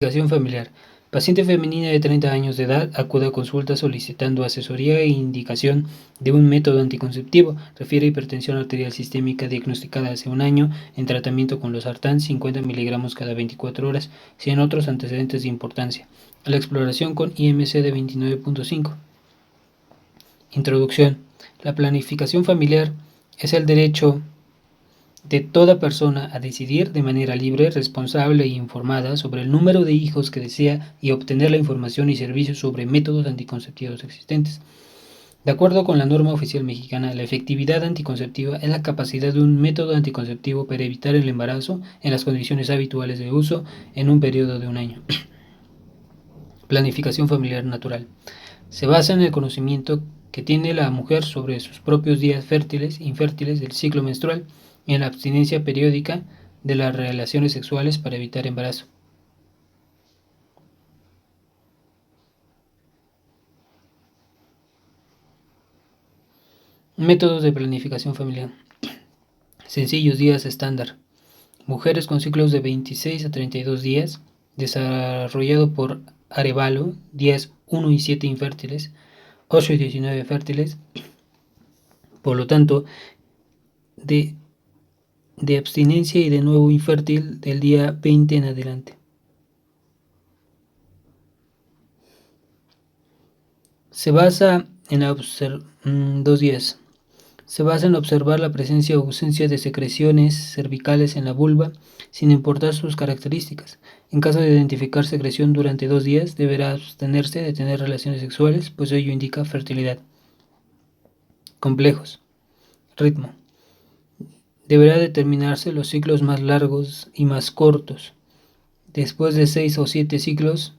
Planificación familiar. Paciente femenina de 30 años de edad acude a consulta solicitando asesoría e indicación de un método anticonceptivo. Refiere hipertensión arterial sistémica diagnosticada hace un año en tratamiento con losartán 50 miligramos cada 24 horas, sin otros antecedentes de importancia. La exploración con IMC de 29.5. Introducción. La planificación familiar es el derecho de toda persona a decidir de manera libre, responsable e informada sobre el número de hijos que desea y obtener la información y servicios sobre métodos anticonceptivos existentes. De acuerdo con la norma oficial mexicana, la efectividad anticonceptiva es la capacidad de un método anticonceptivo para evitar el embarazo en las condiciones habituales de uso en un periodo de un año. Planificación familiar natural. Se basa en el conocimiento que tiene la mujer sobre sus propios días fértiles e infértiles del ciclo menstrual y en la abstinencia periódica de las relaciones sexuales para evitar embarazo. Métodos de planificación familiar. Sencillos días estándar. Mujeres con ciclos de 26 a 32 días, desarrollado por Arevalo, días 1 y 7 infértiles, 8 y 19 fértiles. Por lo tanto, de abstinencia y de nuevo infértil del día 20 en adelante. Se basa en 2 días. Se basa en observar la presencia o ausencia de secreciones cervicales en la vulva, sin importar sus características. En caso de identificar secreción durante 2 días, deberá abstenerse de tener relaciones sexuales, pues ello indica fertilidad. Complejos. Ritmo. Deberá determinarse los ciclos más largos y más cortos. Después de 6 o 7 ciclos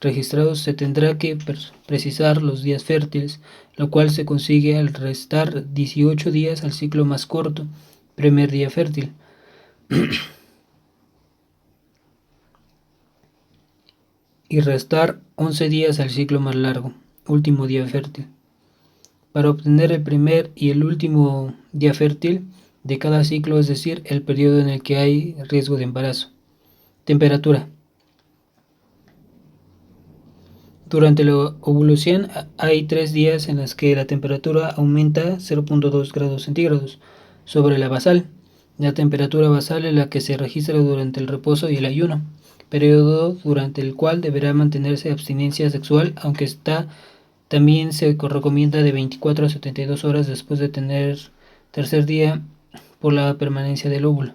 registrados se tendrá que precisar los días fértiles, lo cual se consigue al restar 18 días al ciclo más corto, primer día fértil, y restar 11 días al ciclo más largo, último día fértil. Para obtener el primer y el último día fértil de cada ciclo, es decir, el periodo en el que hay riesgo de embarazo. Temperatura. Durante la ovulación hay 3 días en los que la temperatura aumenta 0.2 grados centígrados sobre la basal. La temperatura basal es la que se registra durante el reposo y el ayuno, periodo durante el cual deberá mantenerse abstinencia sexual, aunque también se recomienda de 24 a 72 horas después de tener tercer día por la permanencia del óvulo.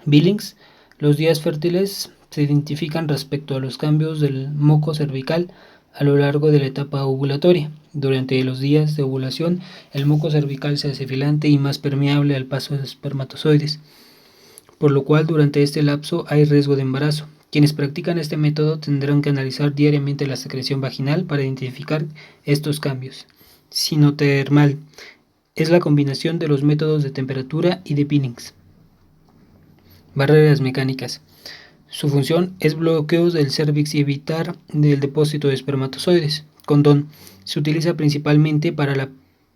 Billings. Los días fértiles se identifican respecto a los cambios del moco cervical a lo largo de la etapa ovulatoria. Durante los días de ovulación, el moco cervical se hace filante y más permeable al paso de espermatozoides, por lo cual durante este lapso hay riesgo de embarazo. Quienes practican este método tendrán que analizar diariamente la secreción vaginal para identificar estos cambios. Sinotermal. Es la combinación de los métodos de temperatura y de Billings. Barreras mecánicas. Su función es bloqueo del cérvix y evitar el depósito de espermatozoides. Condón. Se utiliza principalmente para la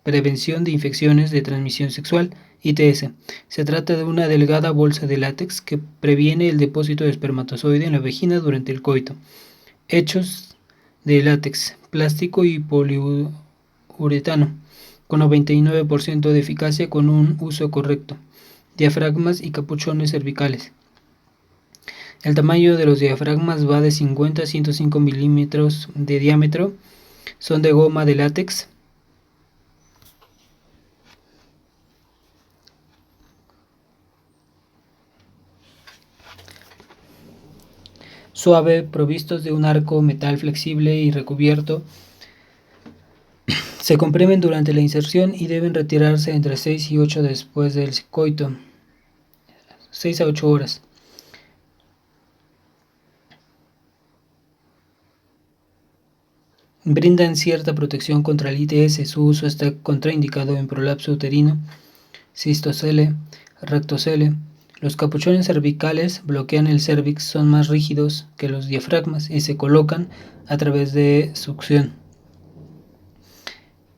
prevención de infecciones de transmisión sexual, ITS. Se trata de una delgada bolsa de látex que previene el depósito de espermatozoide en la vagina durante el coito. Hechos de látex, plástico y poliuretano, con 99% de eficacia con un uso correcto. Diafragmas y capuchones cervicales. El tamaño de los diafragmas va de 50 a 105 milímetros de diámetro. Son de goma de látex. Suave, provistos de un arco metal flexible y recubierto. Se comprimen durante la inserción y deben retirarse entre 6 y 8 después del coito. 6 a 8 horas. Brindan cierta protección contra el ITS. Su uso está contraindicado en prolapso uterino, cistocele, rectocele. Los capuchones cervicales bloquean el cérvix, son más rígidos que los diafragmas y se colocan a través de succión.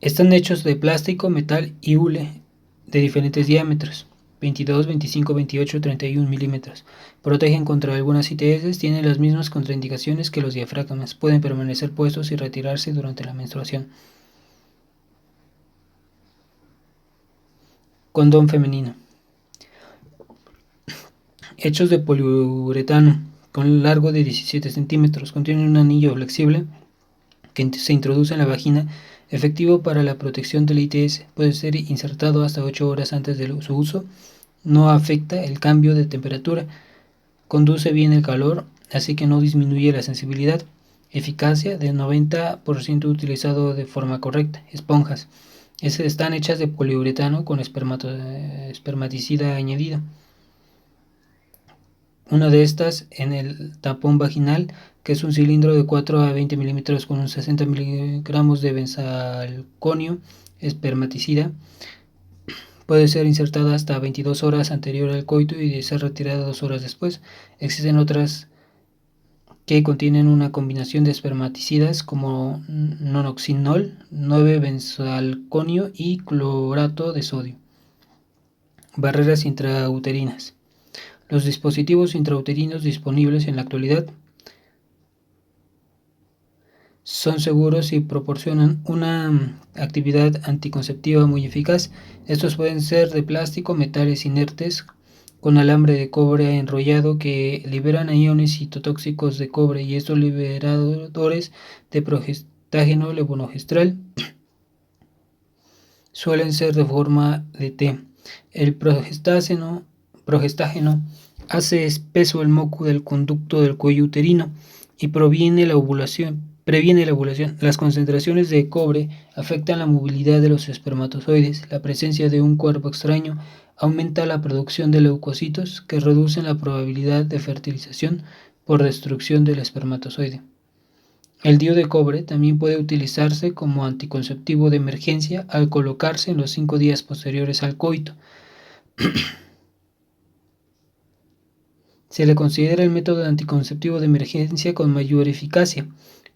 Están hechos de plástico, metal y hule de diferentes diámetros. 22, 25, 28, 31 milímetros. Protegen contra algunas ITS, tienen las mismas contraindicaciones que los diafragmas. Pueden permanecer puestos y retirarse durante la menstruación. Condón femenino. Hechos de poliuretano con largo de 17 centímetros. Contienen un anillo flexible que se introduce en la vagina, efectivo para la protección del ITS. Puede ser insertado hasta 8 horas antes de su uso. No afecta el cambio de temperatura. Conduce bien el calor, así que no disminuye la sensibilidad. Eficacia de 90% utilizado de forma correcta. Esponjas. Están hechas de poliuretano con espermaticida añadido. Una de estas en el tapón vaginal, que es un cilindro de 4 a 20 milímetros con unos 60 miligramos de benzalconio espermaticida. Puede ser insertada hasta 22 horas anterior al coito y de ser retirada 2 horas después. Existen otras que contienen una combinación de espermaticidas como nonoxinol, 9-benzalconio y clorato de sodio. Barreras intrauterinas. Los dispositivos intrauterinos disponibles en la actualidad son seguros y proporcionan una actividad anticonceptiva muy eficaz. Estos pueden ser de plástico, metales inertes con alambre de cobre enrollado que liberan iones citotóxicos de cobre, y estos liberadores de progestágeno levonorgestrel suelen ser de forma de T. El progestágeno hace espeso el moco del conducto del cuello uterino y previene la ovulación. Las concentraciones de cobre afectan la movilidad de los espermatozoides. La presencia de un cuerpo extraño aumenta la producción de leucocitos, que reducen la probabilidad de fertilización por destrucción del espermatozoide. El DIU de cobre también puede utilizarse como anticonceptivo de emergencia al colocarse en los 5 días posteriores al coito. Se le considera el método anticonceptivo de emergencia con mayor eficacia.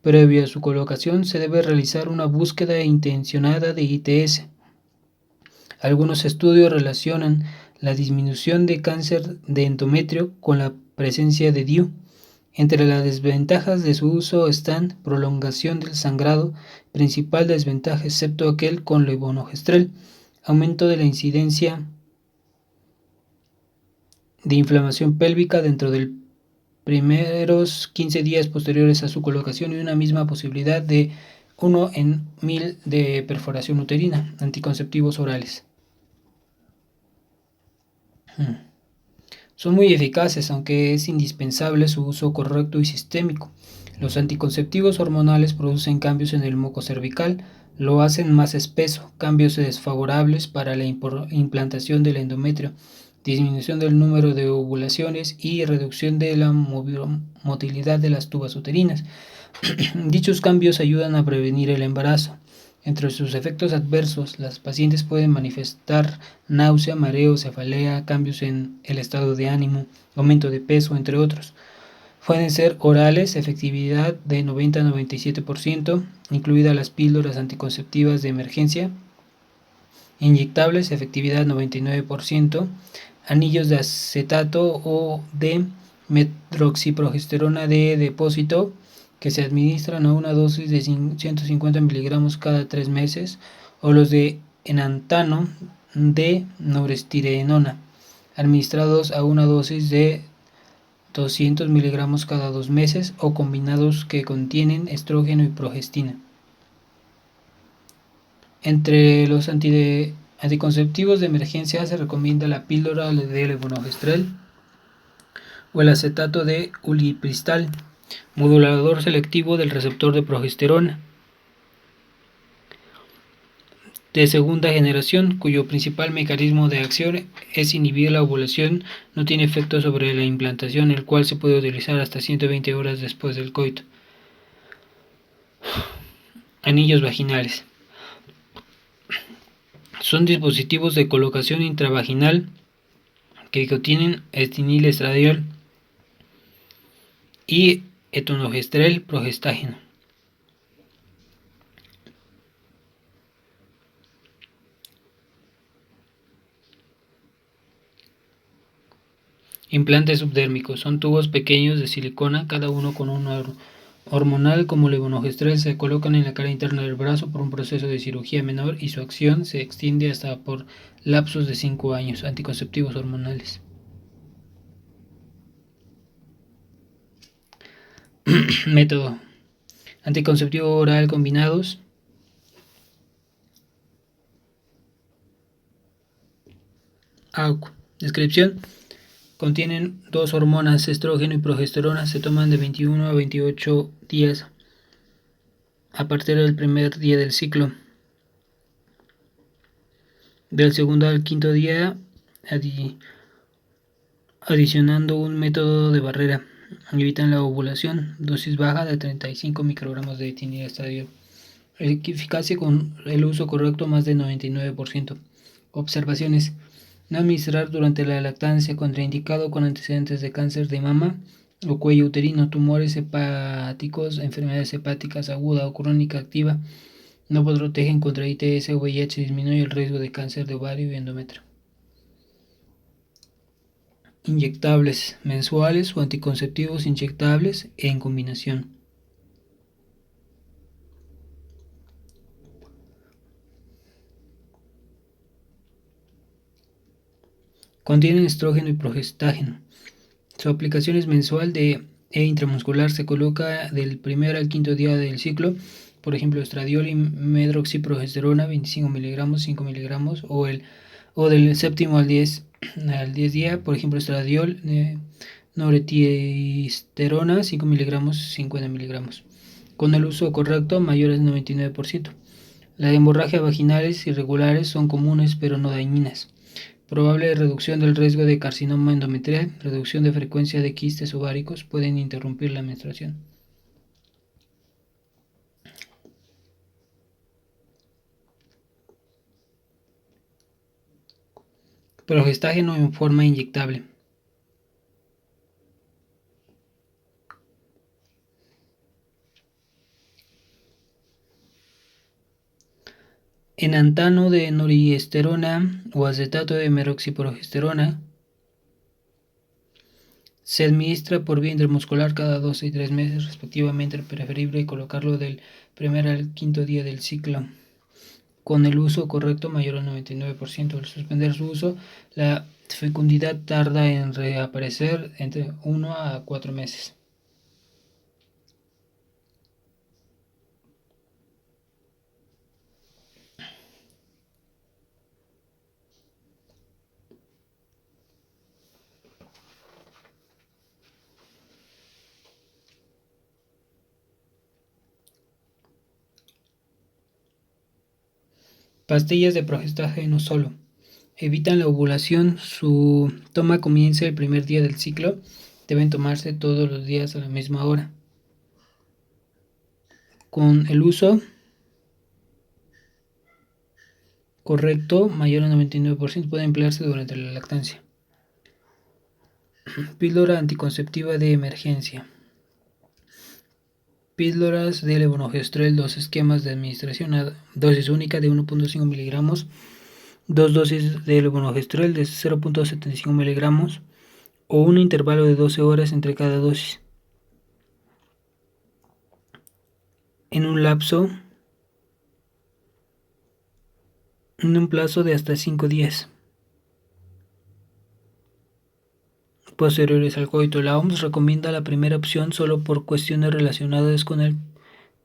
Previo a su colocación se debe realizar una búsqueda intencionada de ITS. Algunos estudios relacionan la disminución de cáncer de endometrio con la presencia de DIU. Entre las desventajas de su uso están prolongación del sangrado, principal desventaja excepto aquel con levonorgestrel, aumento de la incidencia de inflamación pélvica dentro de los primeros 15 días posteriores a su colocación y una misma posibilidad de 1 en 1000 de perforación uterina. Anticonceptivos orales. Son muy eficaces, aunque es indispensable su uso correcto y sistémico. Los anticonceptivos hormonales producen cambios en el moco cervical, lo hacen más espeso, cambios desfavorables para la implantación del endometrio, disminución del número de ovulaciones y reducción de la motilidad de las tubas uterinas. Dichos cambios ayudan a prevenir el embarazo. Entre sus efectos adversos, las pacientes pueden manifestar náusea, mareo, cefalea, cambios en el estado de ánimo, aumento de peso, entre otros. Pueden ser orales, efectividad de 90 a 97%, incluidas las píldoras anticonceptivas de emergencia. Inyectables, efectividad 99%. Anillos de acetato o de metroxiprogesterona de depósito, que se administran a una dosis de 150 miligramos cada 3 meses, o los de enantano de noretstirenona, administrados a una dosis de 200 miligramos cada 2 meses, o combinados que contienen estrógeno y progestina. Entre los anticonceptivos de emergencia se recomienda la píldora de levonorgestrel o el acetato de ulipristal, modulador selectivo del receptor de progesterona, de segunda generación, cuyo principal mecanismo de acción es inhibir la ovulación. No tiene efecto sobre la implantación, el cual se puede utilizar hasta 120 horas después del coito. Anillos vaginales. Son dispositivos de colocación intravaginal que contienen etiliestradiol y etonogestrel progestágeno. Implantes subdérmicos. Son tubos pequeños de silicona, cada uno con un hormonal como levonorgestrel. Se colocan en la cara interna del brazo por un proceso de cirugía menor y su acción se extiende hasta por lapsos de 5 años. Anticonceptivos hormonales. Método. Anticonceptivo oral combinados. AUC. Descripción. Contienen dos hormonas, estrógeno y progesterona. Se toman de 21 a 28 días a partir del primer día del ciclo. Del segundo al quinto día, adicionando un método de barrera. Evitan la ovulación. Dosis baja de 35 microgramos de etinilestradiol. Eficacia con el uso correcto más de 99%. Observaciones. No administrar durante la lactancia, contraindicado con antecedentes de cáncer de mama o cuello uterino, tumores hepáticos, enfermedades hepáticas aguda o crónica activa. No protegen contra ITS o VIH, disminuye el riesgo de cáncer de ovario y endometrio. Inyectables mensuales o anticonceptivos inyectables en combinación. Contienen estrógeno y progestágeno. Su aplicación es mensual e intramuscular. Se coloca del primer al quinto día del ciclo. Por ejemplo, estradiol y medroxiprogesterona 25 miligramos, 5 miligramos, o del séptimo al 10 día. Por ejemplo, estradiol, noretisterona 5 miligramos, 50 miligramos. Con el uso correcto, mayores del 99%. Las hemorragias vaginales irregulares son comunes pero no dañinas. Probable reducción del riesgo de carcinoma endometrial, reducción de frecuencia de quistes ováricos, pueden interrumpir la menstruación. Progestágeno en forma inyectable. Enantano de noriesterona o acetato de meroxiprogesterona se administra por vía intramuscular cada 2 y 3 meses respectivamente. Preferible colocarlo del primer al quinto día del ciclo. Con el uso correcto mayor al 99%. Al suspender su uso, la fecundidad tarda en reaparecer entre 1 a 4 meses. Pastillas de progestágeno solo. Evitan la ovulación. Su toma comienza el primer día del ciclo. Deben tomarse todos los días a la misma hora. Con el uso correcto, mayor al 99%, puede emplearse durante la lactancia. Píldora anticonceptiva de emergencia. Píldoras de levonorgestrel, 2 esquemas de administración, dosis única de 1.5 miligramos, 2 dosis de levonorgestrel de 0.75 miligramos o un intervalo de 12 horas entre cada dosis. En un plazo de hasta 5 días. Posteriores al coito. La OMS recomienda la primera opción solo por cuestiones relacionadas con el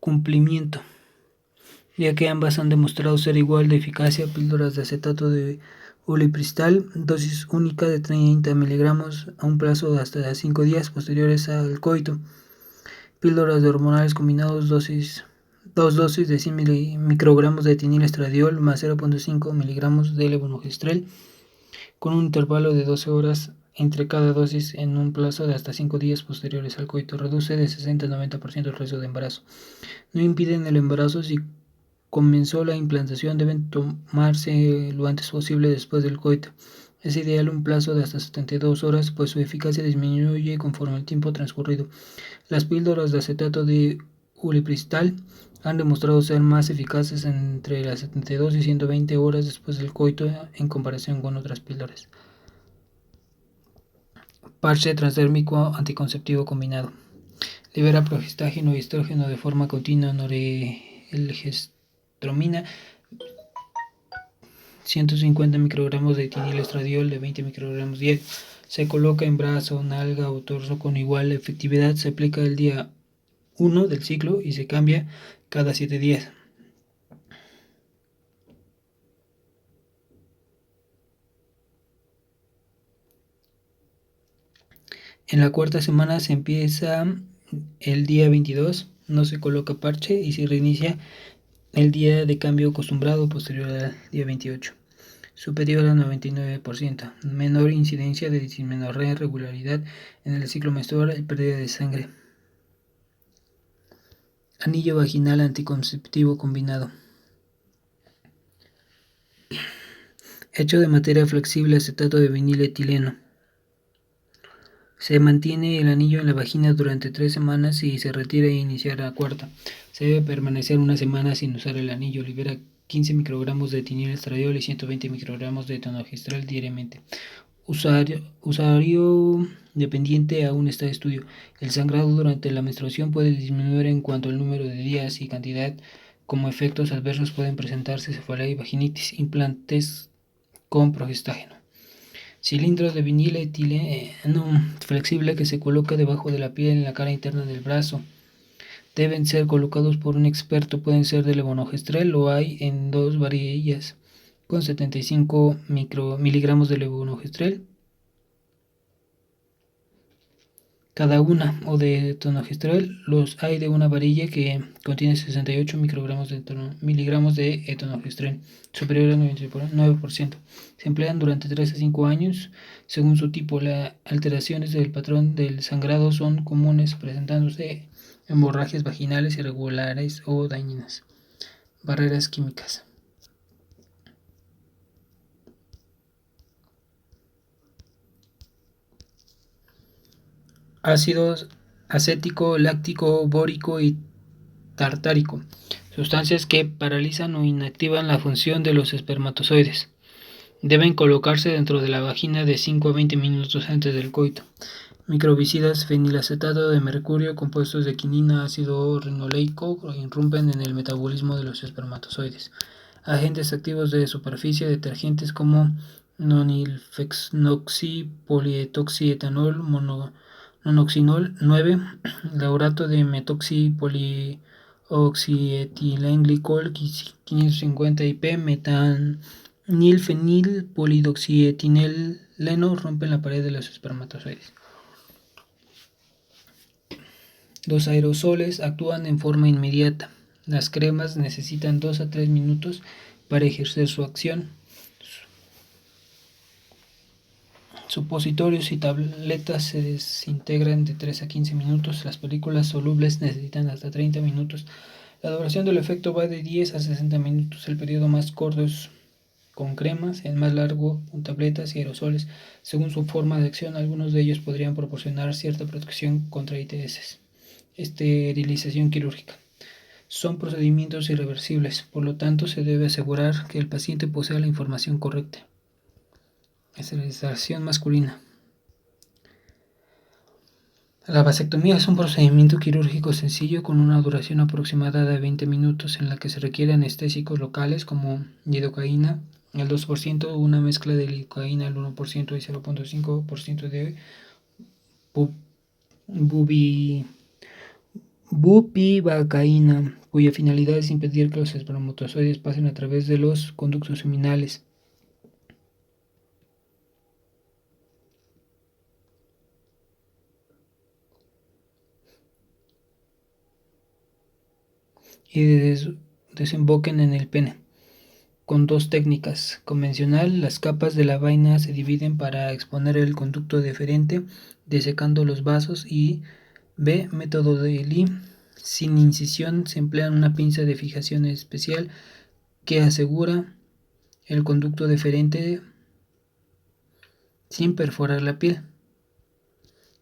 cumplimiento, ya que ambas han demostrado ser igual de eficacia. Píldoras de acetato de ulipristal, dosis única de 30 miligramos a un plazo de hasta 5 días posteriores al coito. Píldoras de hormonales combinados, dos dosis de 100 microgramos de etinilestradiol más 0.5 miligramos de levonorgestrel con un intervalo de 12 horas entre cada dosis en un plazo de hasta 5 días posteriores al coito. Reduce de 60 a 90% el riesgo de embarazo. No impiden el embarazo. Si comenzó la implantación, deben tomarse lo antes posible después del coito. Es ideal un plazo de hasta 72 horas, pues su eficacia disminuye conforme el tiempo transcurrido. Las píldoras de acetato de ulipristal han demostrado ser más eficaces entre las 72 y 120 horas después del coito en comparación con otras píldoras. Parche transdérmico anticonceptivo combinado. Libera progestágeno y estrógeno de forma continua. Norelgestromina 150 microgramos de etinilestradiol de 20 microgramos diario. Se coloca en brazo, nalga o torso con igual efectividad. Se aplica el día 1 del ciclo y se cambia cada 7 días. En la cuarta semana se empieza el día 22, no se coloca parche y se reinicia el día de cambio acostumbrado posterior al día 28. Superior al 99%. Menor incidencia de dismenorrea, irregularidad en el ciclo menstrual y pérdida de sangre. Anillo vaginal anticonceptivo combinado. Hecho de materia flexible, acetato de vinil-etileno. Se mantiene el anillo en la vagina durante 3 semanas y se retira e iniciar la cuarta. Se debe permanecer una semana sin usar el anillo. Libera 15 microgramos de etinilestradiol y 120 microgramos de etonogestrel diariamente. Usuario dependiente aún está de estudio. El sangrado durante la menstruación puede disminuir en cuanto al número de días y cantidad. Como efectos adversos pueden presentarse cefalea y vaginitis. Implantes con progestágeno. Cilindros de vinil etileno flexible que se coloca debajo de la piel en la cara interna del brazo. Deben ser colocados por un experto, pueden ser de levonorgestrel o hay en 2 varillas con 75 miligramos de levonorgestrel cada una o de etonogestrel. Los hay de una varilla que contiene 68 miligramos de etonogestrel, superior al 99%. Se emplean durante 3 a 5 años según su tipo. Las alteraciones del patrón del sangrado son comunes, presentándose hemorragias vaginales irregulares o dañinas. Barreras químicas. Ácidos acético, láctico, bórico y tartárico, sustancias que paralizan o inactivan la función de los espermatozoides. Deben colocarse dentro de la vagina de 5 a 20 minutos antes del coito. Microbicidas, fenilacetato de mercurio, compuestos de quinina, ácido rinoleico, irrumpen en el metabolismo de los espermatozoides. Agentes activos de superficie, detergentes como nonilfenoxipolietoxietanol, nonoxinol 9, laurato de metoxipolioxietilenglicol 550 IP, metanilfenilpolidoxietileno rompen la pared de los espermatozoides. Los aerosoles actúan en forma inmediata. Las cremas necesitan 2 a 3 minutos para ejercer su acción. Supositorios y tabletas se desintegran de 3 a 15 minutos. Las películas solubles necesitan hasta 30 minutos. La duración del efecto va de 10 a 60 minutos. El periodo más corto es con cremas, el más largo con tabletas y aerosoles. Según su forma de acción, algunos de ellos podrían proporcionar cierta protección contra ITS. Esterilización quirúrgica. Son procedimientos irreversibles, por lo tanto se debe asegurar que el paciente posea la información correcta. Esterilización masculina. La vasectomía es un procedimiento quirúrgico sencillo con una duración aproximada de 20 minutos en la que se requiere anestésicos locales como lidocaína al 2%, una mezcla de lidocaína al 1% y 0.5% de bupivacaína, cuya finalidad es impedir que los espermatozoides pasen a través de los conductos seminales. Y desemboquen en el pene. Con 2 técnicas. Convencional, las capas de la vaina se dividen para exponer el conducto deferente, desecando los vasos, y B. Método de Lee. Sin incisión se emplea una pinza de fijación especial que asegura el conducto deferente sin perforar la piel,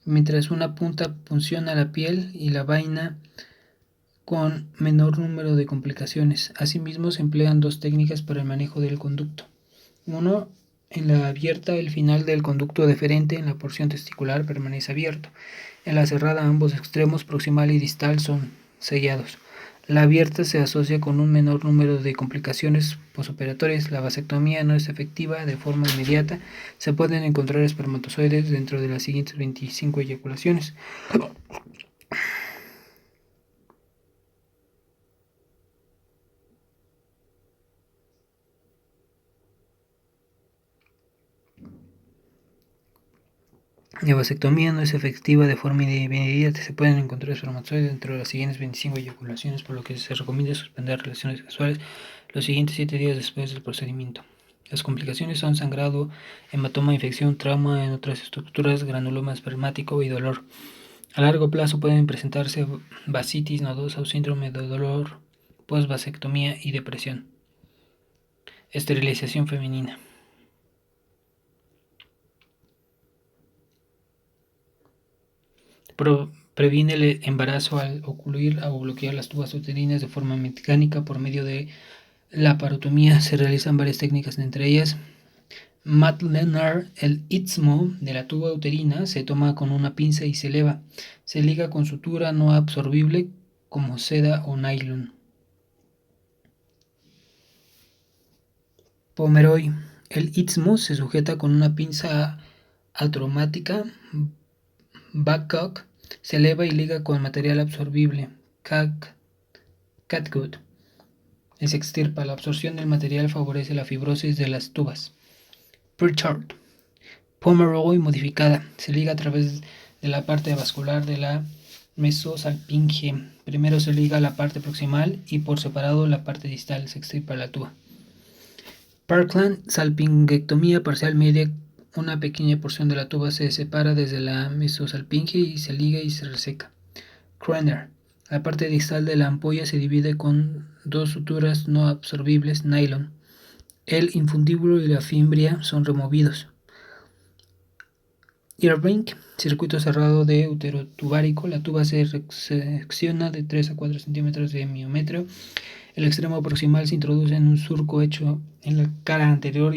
mientras una punta punciona la piel y la vaina con menor número de complicaciones. Asimismo, se emplean 2 técnicas para el manejo del conducto. 1. En la abierta, el final del conducto deferente en la porción testicular permanece abierto. En la cerrada, ambos extremos, proximal y distal, son sellados. La abierta se asocia con un menor número de complicaciones posoperatorias. La vasectomía no es efectiva de forma inmediata. Se pueden encontrar espermatozoides dentro de las siguientes 25 eyaculaciones. La vasectomía no es efectiva de forma inmediata. Se pueden encontrar espermatozoides dentro de las siguientes 25 eyaculaciones, por lo que se recomienda suspender relaciones sexuales los siguientes 7 días después del procedimiento. Las complicaciones son sangrado, hematoma, infección, trauma en otras estructuras, granuloma espermático y dolor. A largo plazo pueden presentarse vascitis nodosa o síndrome de dolor post-vasectomía y depresión. Esterilización femenina. Previene el embarazo al ocluir o bloquear las tubas uterinas de forma mecánica por medio de la parotomía. Se realizan varias técnicas, entre ellas Matt Lennart. El istmo de la tuba uterina se toma con una pinza y se eleva. Se liga con sutura no absorbible como seda o nylon. Pomeroy. El istmo se sujeta con una pinza atromática Babcock. Se eleva y liga con material absorbible catgut. Se extirpa. La absorción del material favorece la fibrosis de las tubas. Pritchard. Pomeroy modificada. Se liga a través de la parte vascular de la mesosalpinge. Primero se liga la parte proximal y por separado la parte distal. Se extirpa la tuba. Parkland. Salpingectomía parcial media. Una pequeña porción de la tuba se separa desde la mesosalpinge y se liga y se reseca. Kroner. La parte distal de la ampolla se divide con dos suturas no absorbibles nylon. El infundíbulo y la fimbria son removidos. Earring. Circuito cerrado de uterotubárico. La tuba se secciona de 3 a 4 centímetros de miometrio. El extremo proximal se introduce en un surco hecho en la cara anterior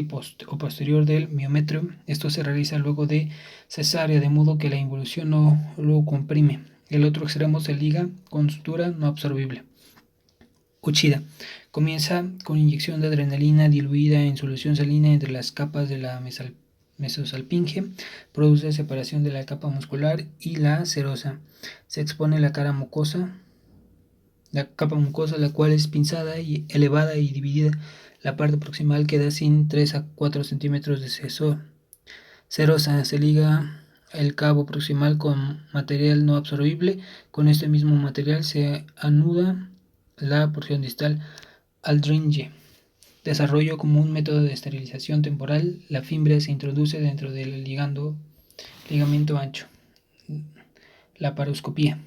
o posterior del miometrio. Esto se realiza luego de cesárea, de modo que la involución no lo comprime. El otro extremo se liga con sutura no absorbible. Uchida. Comienza con inyección de adrenalina diluida en solución salina entre las capas de la mesosalpinge. Produce separación de la capa muscular y la serosa. Se expone la capa mucosa, la cual es pinzada y elevada y dividida. La parte proximal queda sin 3 a 4 centímetros de serosa. Se liga el cabo proximal con material no absorbible. Con este mismo material se anuda la porción distal. Aldringe. Desarrollo como un método de esterilización temporal. La fimbria se introduce dentro del ligamento ancho. Laparoscopía.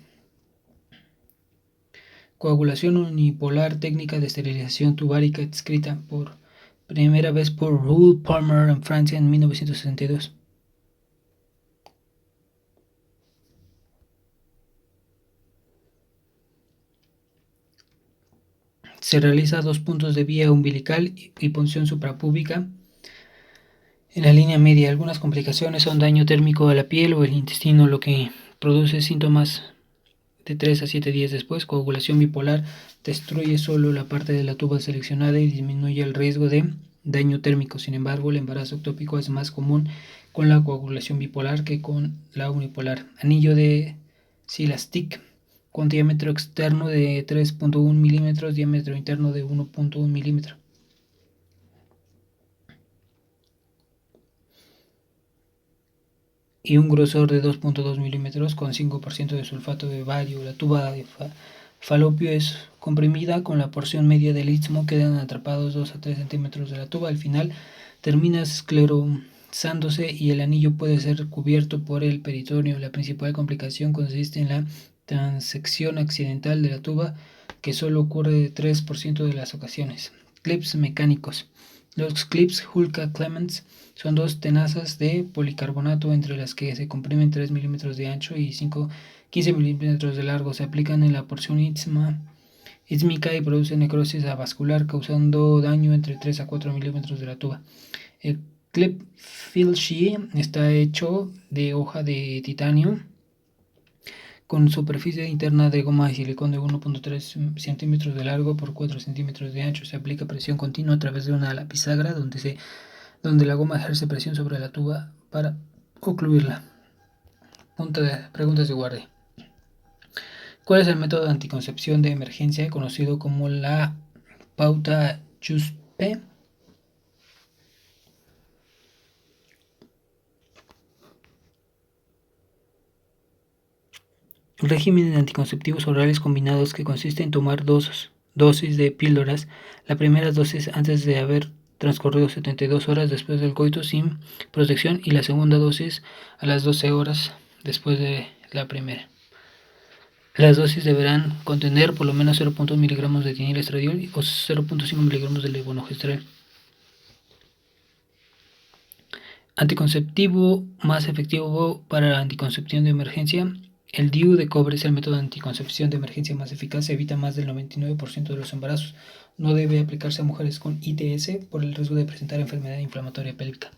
Coagulación unipolar, técnica de esterilización tubárica escrita por primera vez por Raoul Palmer en Francia en 1962. Se realiza 2 puntos de vía umbilical y punción suprapúbica en la línea media. Algunas complicaciones son daño térmico a la piel o el intestino, lo que produce síntomas de 3 a 7 días después. Coagulación bipolar destruye solo la parte de la tuba seleccionada y disminuye el riesgo de daño térmico. Sin embargo, el embarazo ectópico es más común con la coagulación bipolar que con la unipolar. Anillo de Silastic con diámetro externo de 3.1 milímetros, diámetro interno de 1.1 milímetro. Y un grosor de 2.2 milímetros con 5% de sulfato de bario. La tuba de falopio es comprimida con la porción media del istmo. Quedan atrapados 2 a 3 centímetros de la tuba. Al final termina esclerosándose y el anillo puede ser cubierto por el peritoneo. La principal complicación consiste en la transección accidental de la tuba, que solo ocurre de 3% de las ocasiones. Clips mecánicos. Los clips Hulka-Clemens son 2 tenazas de policarbonato entre las que se comprimen 3 milímetros de ancho y 15 milímetros de largo. Se aplican en la porción ísmica y producen necrosis avascular, causando daño entre 3 a 4 milímetros de la tuba. El Clip Filshi está hecho de hoja de titanio con superficie interna de goma de silicón de 1.3 centímetros de largo por 4 centímetros de ancho. Se aplica presión continua a través de una bisagra donde la goma ejerce presión sobre la tuba para ocluirla. Preguntas de guardia. ¿Cuál es el método de anticoncepción de emergencia conocido como la pauta Giuseppe? Régimen de anticonceptivos orales combinados que consiste en tomar dos dosis de píldoras. La primera dosis antes de haber transcurrido 72 horas después del coito sin protección y la segunda dosis a las 12 horas después de la primera. Las dosis deberán contener por lo menos 0.1 miligramos de dinilestradiol o 0.5 miligramos de levonorgestrel. Anticonceptivo más efectivo para la anticoncepción de emergencia. El DIU de cobre es el método de anticoncepción de emergencia más eficaz, evita más del 99% de los embarazos. No debe aplicarse a mujeres con ITS por el riesgo de presentar enfermedad inflamatoria pélvica.